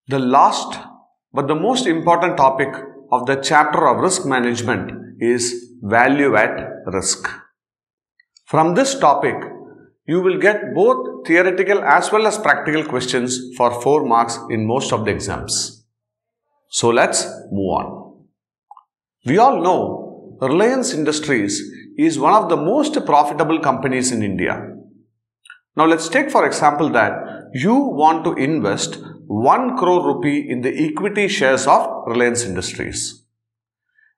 The last but the most important topic of the chapter of risk management is value at risk. From this topic, you will get both theoretical as well as practical questions for 4 marks in most of the exams. So let's move on. We all know Reliance Industries is one of the most profitable companies in India. Now let's take for example that you want to invest 1 crore rupee in the equity shares of Reliance Industries.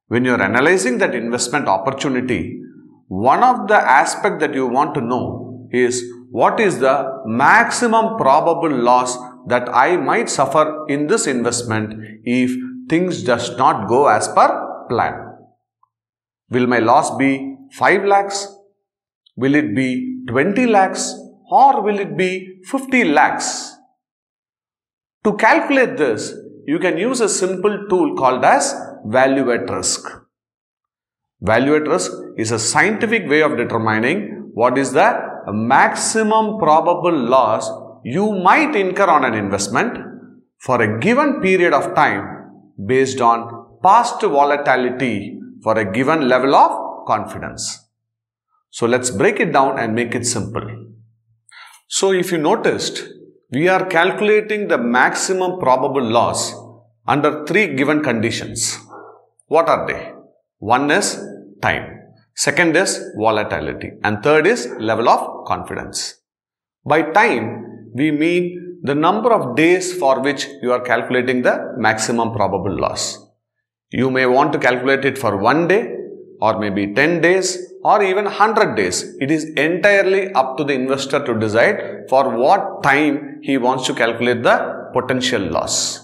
When you are analyzing that investment opportunity, one of the aspects that you want to know is what is the maximum probable loss that I might suffer in this investment if things does not go as per plan. Will my loss be 5 lakhs? Will it be 20 lakhs? Or will it be 50 lakhs? To calculate this, you can use a simple tool called as value at risk. Value at risk is a scientific way of determining what is the maximum probable loss you might incur on an investment for a given period of time based on past volatility for a given level of confidence. So let's break it down and make it simple. So if you noticed, we are calculating the maximum probable loss under 3 given conditions. What are they? One is time, second is volatility, and third is level of confidence. By time, we mean the number of days for which you are calculating the maximum probable loss. You may want to calculate it for 1 day or maybe 10 days or even 100 days. It is entirely up to the investor to decide for what time he wants to calculate the potential loss.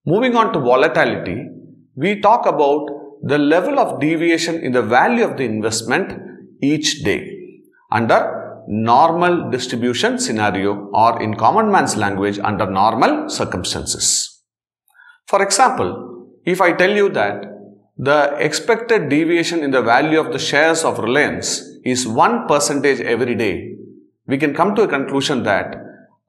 Moving on to volatility, we talk about the level of deviation in the value of the investment each day under normal distribution scenario, or in common man's language, under normal circumstances. For example, if I tell you that the expected deviation in the value of the shares of Reliance is 1% every day, we can come to a conclusion that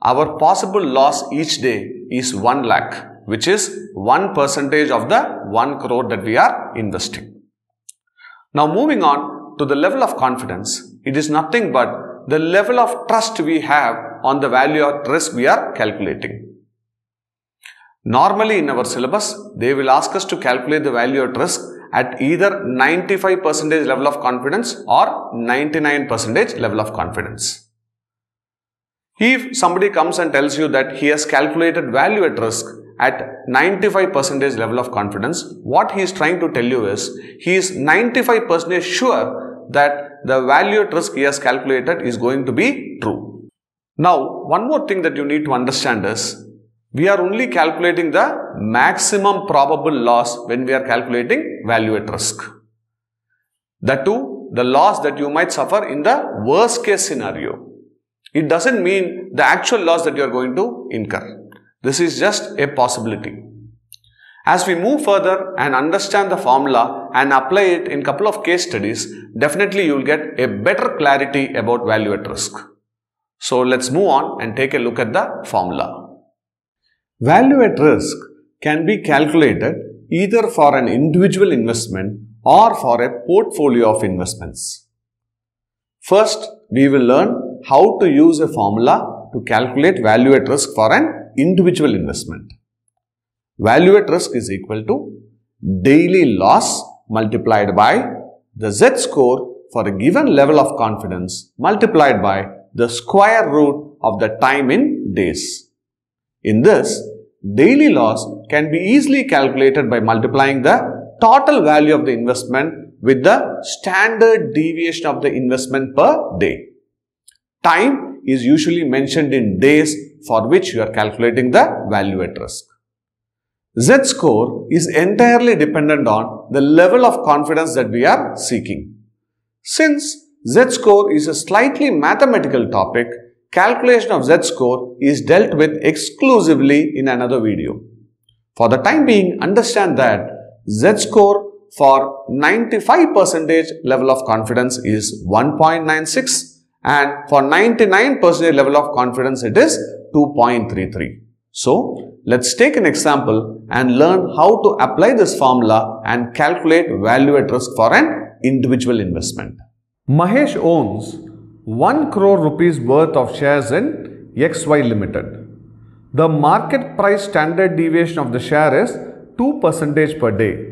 our possible loss each day is 1 lakh, which is 1% of the 1 crore that we are investing. Now moving on to the level of confidence, it is nothing but the level of trust we have on the value at risk we are calculating. Normally in our syllabus, they will ask us to calculate the value at risk at either 95% level of confidence or 99% level of confidence. If somebody comes and tells you that he has calculated value at risk at 95% level of confidence, what he is trying to tell you is he is 95% sure that the value at risk he has calculated is going to be true. Now, one more thing that you need to understand is we are only calculating the maximum probable loss when we are calculating value at risk. That too, the loss that you might suffer in the worst case scenario. It doesn't mean the actual loss that you are going to incur. This is just a possibility. As we move further and understand the formula and apply it in a couple of case studies, definitely you will get a better clarity about value at risk. So let's move on and take a look at the formula. Value at risk can be calculated either for an individual investment or for a portfolio of investments. First, we will learn how to use a formula to calculate value at risk for an individual investment. Value at risk is equal to daily loss multiplied by the Z-score for a given level of confidence multiplied by the square root of the time in days. In this, daily loss can be easily calculated by multiplying the total value of the investment with the standard deviation of the investment per day. Time is usually mentioned in days for which you are calculating the value at risk. Z-score is entirely dependent on the level of confidence that we are seeking. Since Z-score is a slightly mathematical topic, calculation of Z-score is dealt with exclusively in another video. For the time being, understand that Z-score for 95% level of confidence is 1.96 and for 99% level of confidence it is 2.33. So, let's take an example and learn how to apply this formula and calculate value at risk for an individual investment. Mahesh owns 1 crore rupees worth of shares in XY Limited. The market price standard deviation of the share is 2% per day.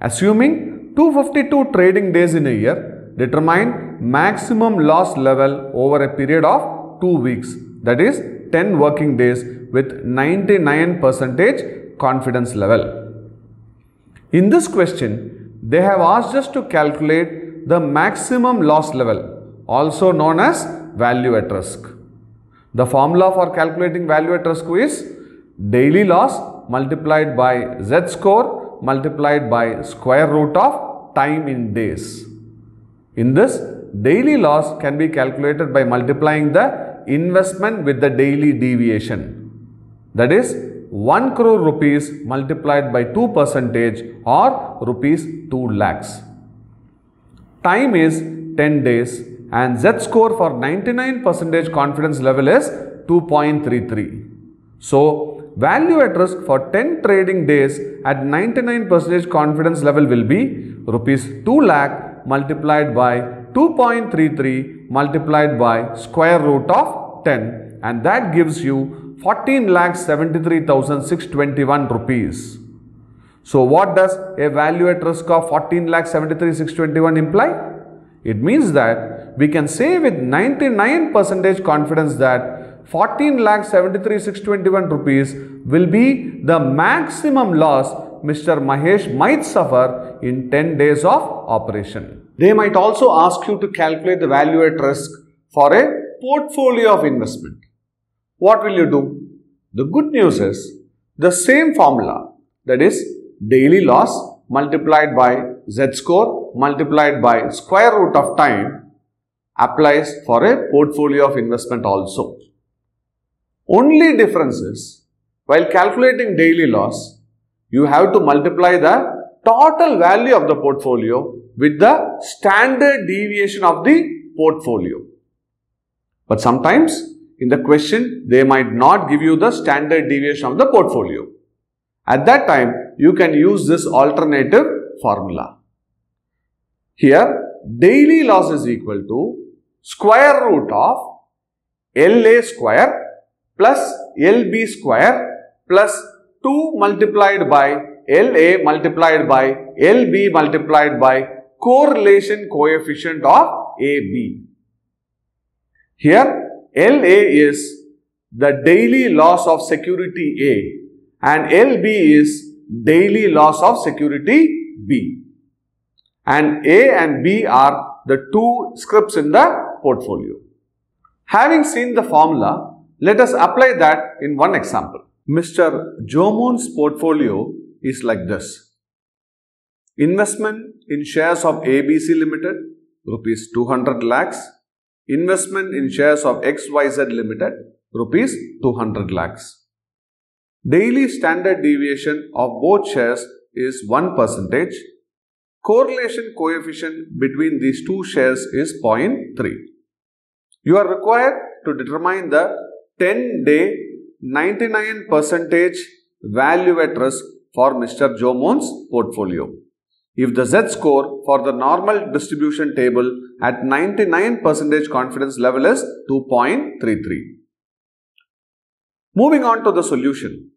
Assuming 252 trading days in a year, determine maximum loss level over a period of 2 weeks, that is 10 working days with 99% confidence level. In this question, they have asked us to calculate the maximum loss level, also known as value at risk. The formula for calculating value at risk is daily loss multiplied by z-score multiplied by square root of time in days. In this, daily loss can be calculated by multiplying the investment with the daily deviation. That is 1 crore rupees multiplied by 2% or rupees 2 lakhs. Time is 10 days and z-score for 99% confidence level is 2.33. So, value at risk for 10 trading days at 99% confidence level will be rupees 2 lakh multiplied by 2.33 multiplied by square root of 10, and that gives you 14,73,621 rupees. So, what does a value at risk of 14,73,621 imply? It means that we can say with 99% confidence that 14,73,621 rupees will be the maximum loss Mr. Mahesh might suffer in 10 days of operation. They might also ask you to calculate the value at risk for a portfolio of investment. What will you do? The good news is the same formula, that is daily loss multiplied by z-score multiplied by square root of time, applies for a portfolio of investment also. Only difference is, while calculating daily loss, you have to multiply the total value of the portfolio with the standard deviation of the portfolio. But sometimes in the question, they might not give you the standard deviation of the portfolio. At that time, you can use this alternative formula. Here, daily loss is equal to square root of LA square plus LB square plus 2 multiplied by LA multiplied by LB multiplied by correlation coefficient of AB. Here, LA is the daily loss of security A and LB is daily loss of security B. And A and B are the two scripts in the portfolio. Having seen the formula, let us apply that in one example. Mr. Jomoon's portfolio is like this. Investment in shares of ABC Limited, rupees 200 lakhs. Investment in shares of XYZ Limited, rupees 200 lakhs. Daily standard deviation of both shares is 1%. Correlation coefficient between these two shares is 0.3. You are required to determine the 10-day 99% value at risk for Mr. Jomoon's portfolio. If the z-score for the normal distribution table at 99% confidence level is 2.33. Moving on to the solution.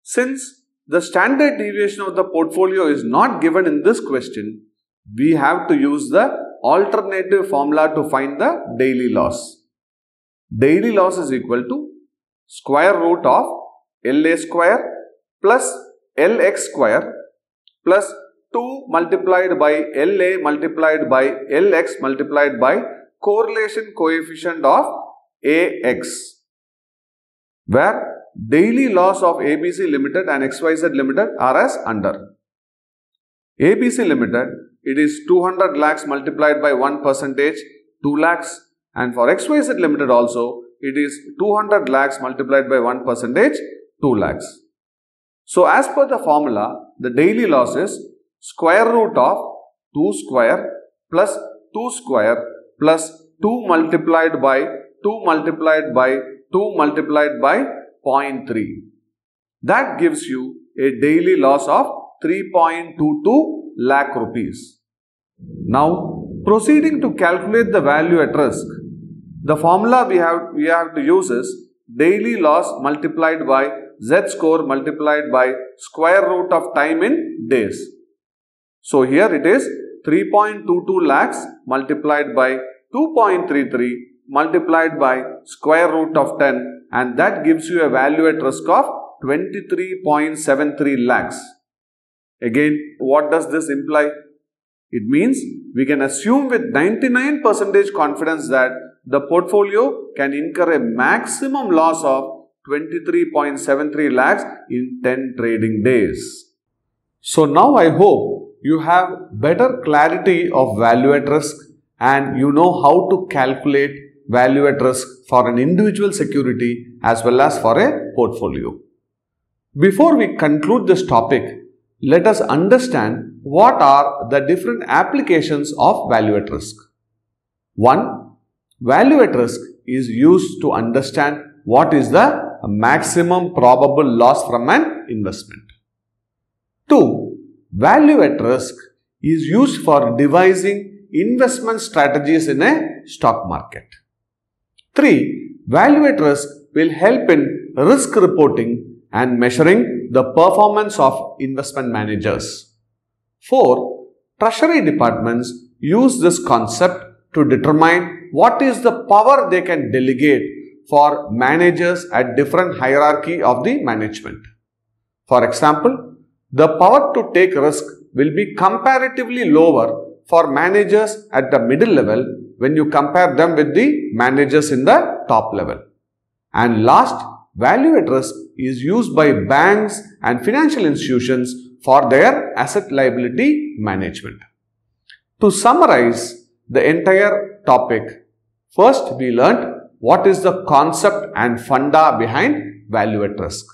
Since the standard deviation of the portfolio is not given in this question, we have to use the alternative formula to find the daily loss. Daily loss is equal to square root of LA square plus LX square plus 2 multiplied by LA multiplied by LX multiplied by correlation coefficient of AX, where daily loss of ABC Limited and XYZ Limited are as under. ABC Limited, it is 200 lakhs multiplied by 1%, 2 lakhs, and for XYZ Limited also, it is 200 lakhs multiplied by 1%, 2 lakhs. So, as per the formula, the daily loss is square root of 2 square plus 2 square plus 2 multiplied by 2 multiplied by 2 multiplied by 0.3. That gives you a daily loss of 3.22 lakh rupees. Now, proceeding to calculate the value at risk, the formula we have to use is daily loss multiplied by z-score multiplied by square root of time in days. So, here it is 3.22 lakhs multiplied by 2.33 multiplied by square root of 10, and that gives you a value at risk of 23.73 lakhs. Again, what does this imply? It means we can assume with 99% confidence that the portfolio can incur a maximum loss of 23.73 lakhs in 10 trading days. So now I hope you have better clarity of value at risk and you know how to calculate value at risk for an individual security as well as for a portfolio. Before we conclude this topic, let us understand what are the different applications of value at risk. 1. Value at risk is used to understand what is the maximum probable loss from an investment. 2. Value at risk is used for devising investment strategies in a stock market. 3. Value at risk will help in risk reporting and measuring the performance of investment managers. 4. Treasury departments use this concept to determine what is the power they can delegate for managers at different hierarchy of the management. For example, the power to take risk will be comparatively lower for managers at the middle level when you compare them with the managers in the top level. And last, value at risk is used by banks and financial institutions for their asset liability management. To summarize the entire topic, first we learnt what is the concept and funda behind value at risk.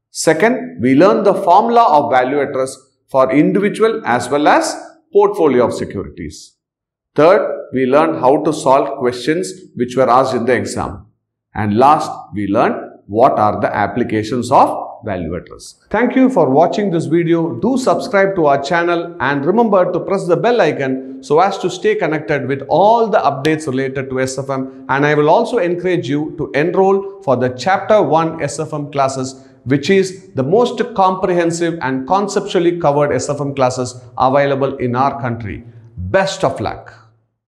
Second, we learned the formula of value at risk for individual as well as portfolio of securities. Third, we learned how to solve questions which were asked in the exam. And last, we learned what are the applications of value at risk. Thank you for watching this video. Do subscribe to our channel and remember to press the bell icon so as to stay connected with all the updates related to SFM, and I will also encourage you to enroll for the Chapter 1 SFM classes, which is the most comprehensive and conceptually covered SFM classes available in our country. Best of luck.